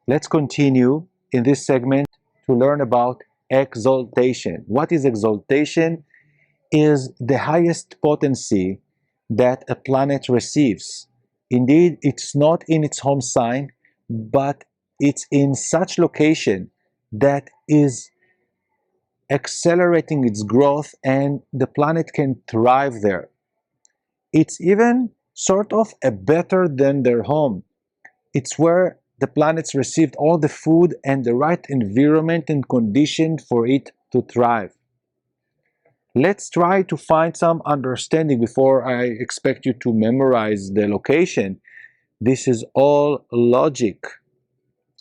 Let's continue in this segment to learn about exaltation. What is exaltation? Is the highest potency that a planet receives. Indeed, it's not in its home sign, but it's in such location that is accelerating its growth and the planet can thrive there. It's even sort of a better than their home. It's where the planets received all the food and the right environment and condition for it to thrive. Let's try to find some understanding before I expect you to memorize the location. This is all logic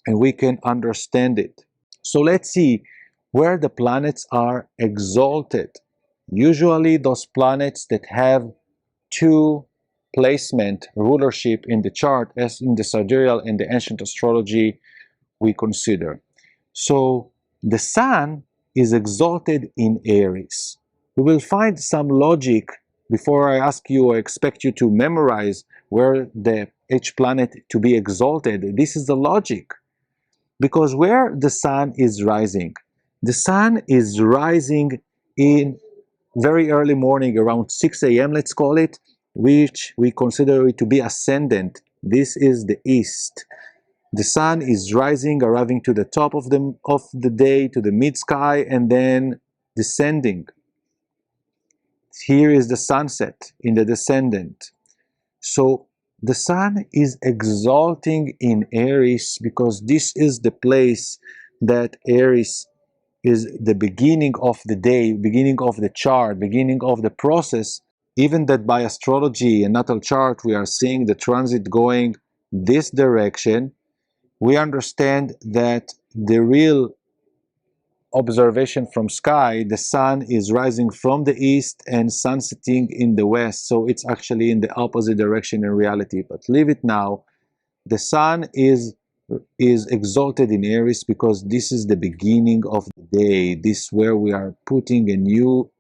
and we can understand it. So let's see where the planets are exalted. Usually those planets that have two placement rulership in the chart, as in the sidereal and the ancient astrology we consider. So the sun is exalted in Aries. We will find some logic before I ask you or expect you to memorize where each planet to be exalted. This is the logic. Because where the sun is rising, the sun is rising in very early morning, around 6 a.m., let's call it, which we consider it to be ascendant. This is the east. The sun is rising, arriving to the top of the day, to the mid sky, and then descending. Here is the sunset in the descendant. So the sun is exalting in Aries because this is the place that Aries is the beginning of the day, beginning of the chart, beginning of the process. Even that by astrology and natal chart we are seeing the transit going this direction, we understand that the real observation from sky, the sun is rising from the east and sunsetting in the west, so it's actually in the opposite direction in reality. But leave it now. The sun is exalted in Aries because this is the beginning of the day. This is where we are putting a new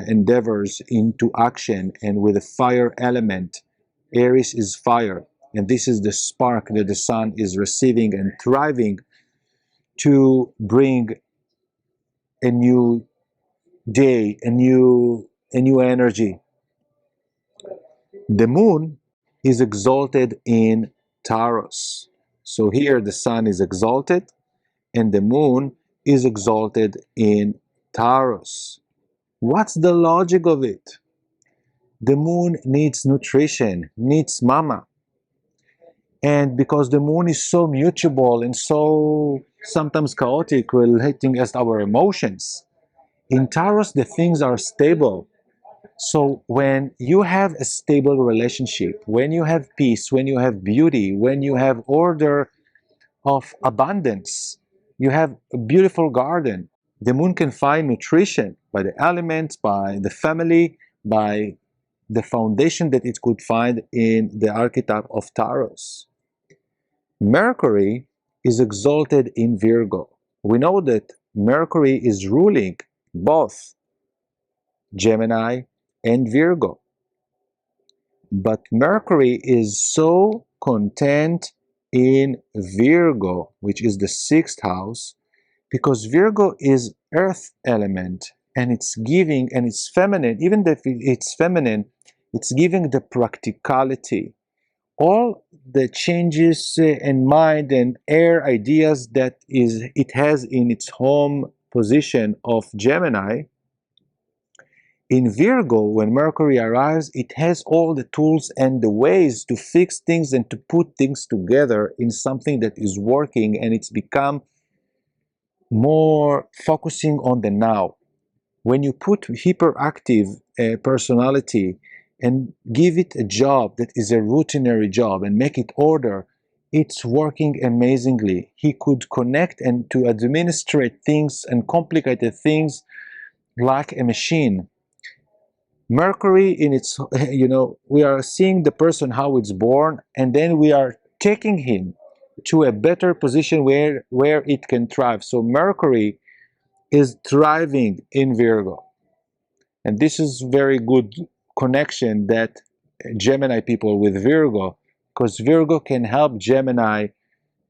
endeavors into action, and with a fire element. Aries is fire, and this is the spark that the sun is receiving and thriving to bring a new day, a new energy. The moon is exalted in Taurus. So here the sun is exalted and the moon is exalted in Taurus. What's the logic of it? The moon needs nutrition, needs mama. And because the moon is so mutable and so sometimes chaotic, relating as our emotions, in Taurus the things are stable. So when you have a stable relationship, when you have peace, when you have beauty, when you have order of abundance, you have a beautiful garden. The moon can find nutrition by the elements, by the family, by the foundation that it could find in the archetype of Taurus. Mercury is exalted in Virgo. We know that Mercury is ruling both Gemini and Virgo. But Mercury is so content in Virgo, which is the sixth house, because Virgo is earth element and it's giving, and it's feminine. Even if it's feminine, it's giving the practicality. All the changes in mind and air ideas that it has in its home position of Gemini, in Virgo, when Mercury arrives, it has all the tools and the ways to fix things and to put things together in something that is working, and it's become more focusing on the now. When you put hyperactive personality and give it a job that is a routinary job and make it order, it's working amazingly. He could connect and to administrate things and complicated things like a machine. Mercury in its, we are seeing the person how it's born, and then we are taking him to a better position where it can thrive. So Mercury is thriving in Virgo, and this is very good connection that Gemini people with Virgo, because Virgo can help Gemini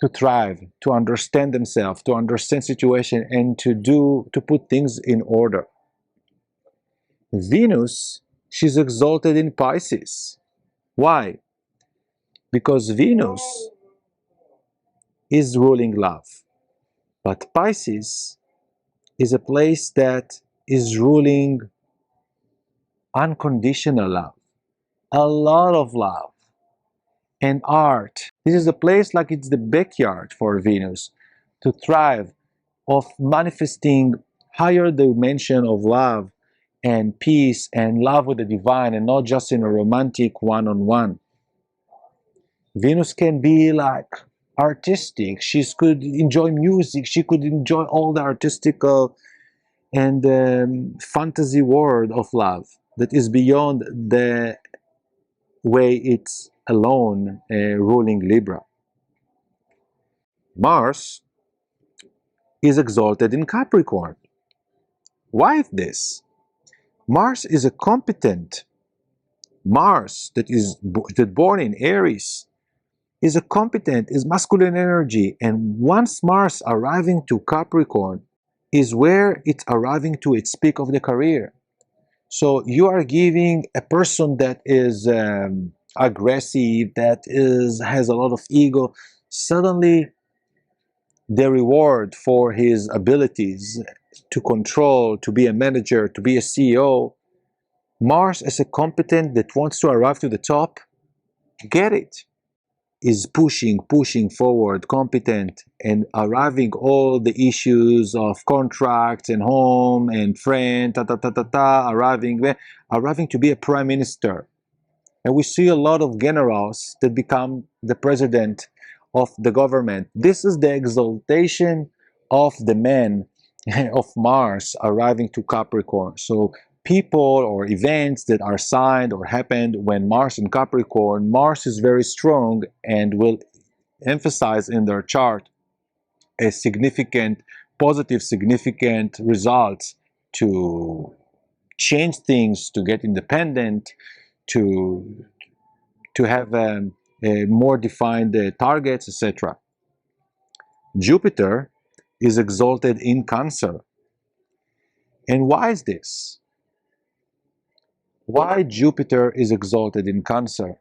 to thrive, to understand themselves, to understand situation, and to put things in order. Venus, she's exalted in Pisces. Why? Because Venus is ruling love, but Pisces is a place that is ruling unconditional love, a lot of love and art. This is a place like it's the backyard for Venus to thrive, of manifesting higher dimension of love and peace and love with the divine, and not just in a romantic one-on-one. Venus can be like artistic. She could enjoy music. She could enjoy all the artistical and fantasy world of love that is beyond the way it's alone ruling Libra. Mars is exalted in Capricorn. Why is this? Mars is a competent. Mars that born in Aries is a competent, is masculine energy, and once Mars arriving to Capricorn is where it's arriving to its peak of the career. So you are giving a person that is aggressive, that has a lot of ego, suddenly the reward for his abilities to control, to be a manager, to be a CEO, Mars as a competent that wants to arrive to the top, get it. Is pushing forward, competent, and arriving all the issues of contracts and home and friend, arriving to be a prime minister. And we see a lot of generals that become the president of the government. This is the exaltation of the man of Mars arriving to Capricorn. So people or events that are signed or happened when Mars in Capricorn, Mars is very strong and will emphasize in their chart a significant, positive, significant results to change things, to get independent, to have more defined targets, etc. Jupiter is exalted in Cancer. And why is this? Why Jupiter is exalted in Cancer?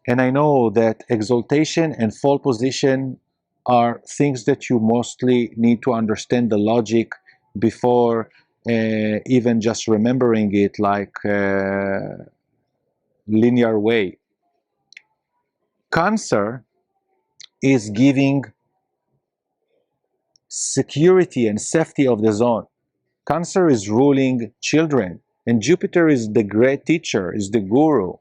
And I know that exaltation and fall position are things that you mostly need to understand the logic before even just remembering it like linear way. Cancer is giving security and safety of the zone. Cancer is ruling children, and Jupiter is the great teacher, is the guru,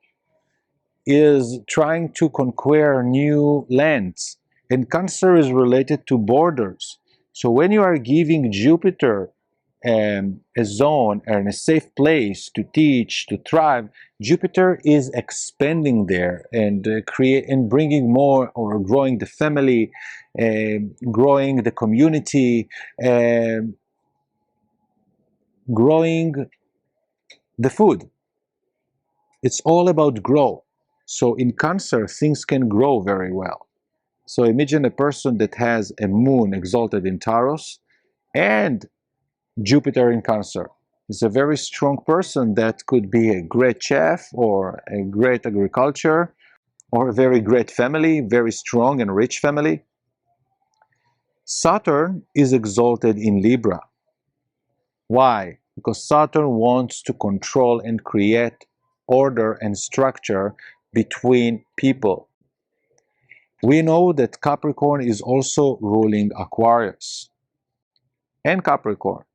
is trying to conquer new lands, and Cancer is related to borders. So when you are giving Jupiter a zone and a safe place to teach, to thrive, Jupiter is expanding there and create and bringing more, or growing the family, growing the community, growing the food. It's all about grow. So in Cancer, things can grow very well. So imagine a person that has a moon exalted in Taurus and Jupiter in Cancer. It's a very strong person that could be a great chef or a great agriculture or a very great family, very strong and rich family. Saturn is exalted in Libra. Why? Because Saturn wants to control and create order and structure between people. We know that Capricorn is also ruling Aquarius and Capricorn.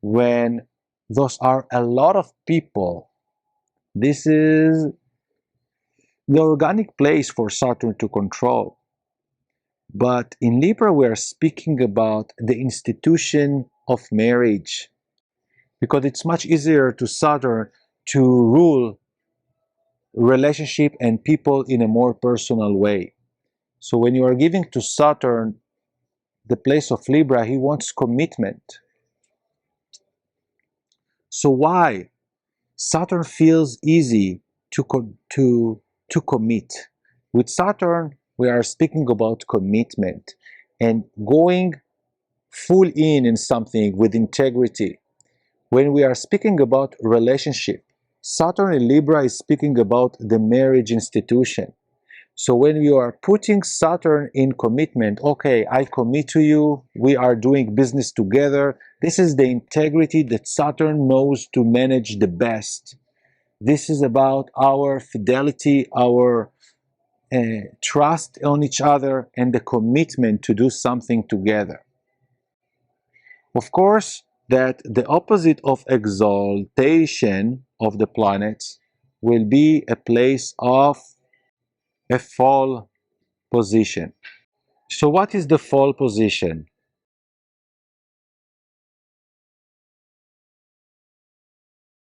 When those are a lot of people, this is the organic place for Saturn to control. But in Libra, we are speaking about the institution of marriage, because it's much easier to Saturn to rule relationship and people in a more personal way. So when you are giving to Saturn the place of Libra, he wants commitment. So why? Saturn feels easy to commit. With Saturn, we are speaking about commitment and going full in something with integrity. When we are speaking about relationship, Saturn in Libra is speaking about the marriage institution. So when you are putting Saturn in commitment, okay, I commit to you, we are doing business together. This is the integrity that Saturn knows to manage the best. This is about our fidelity, our trust on each other, and the commitment to do something together. Of course, that the opposite of exaltation of the planets will be a place of a fall position. So what is the fall position?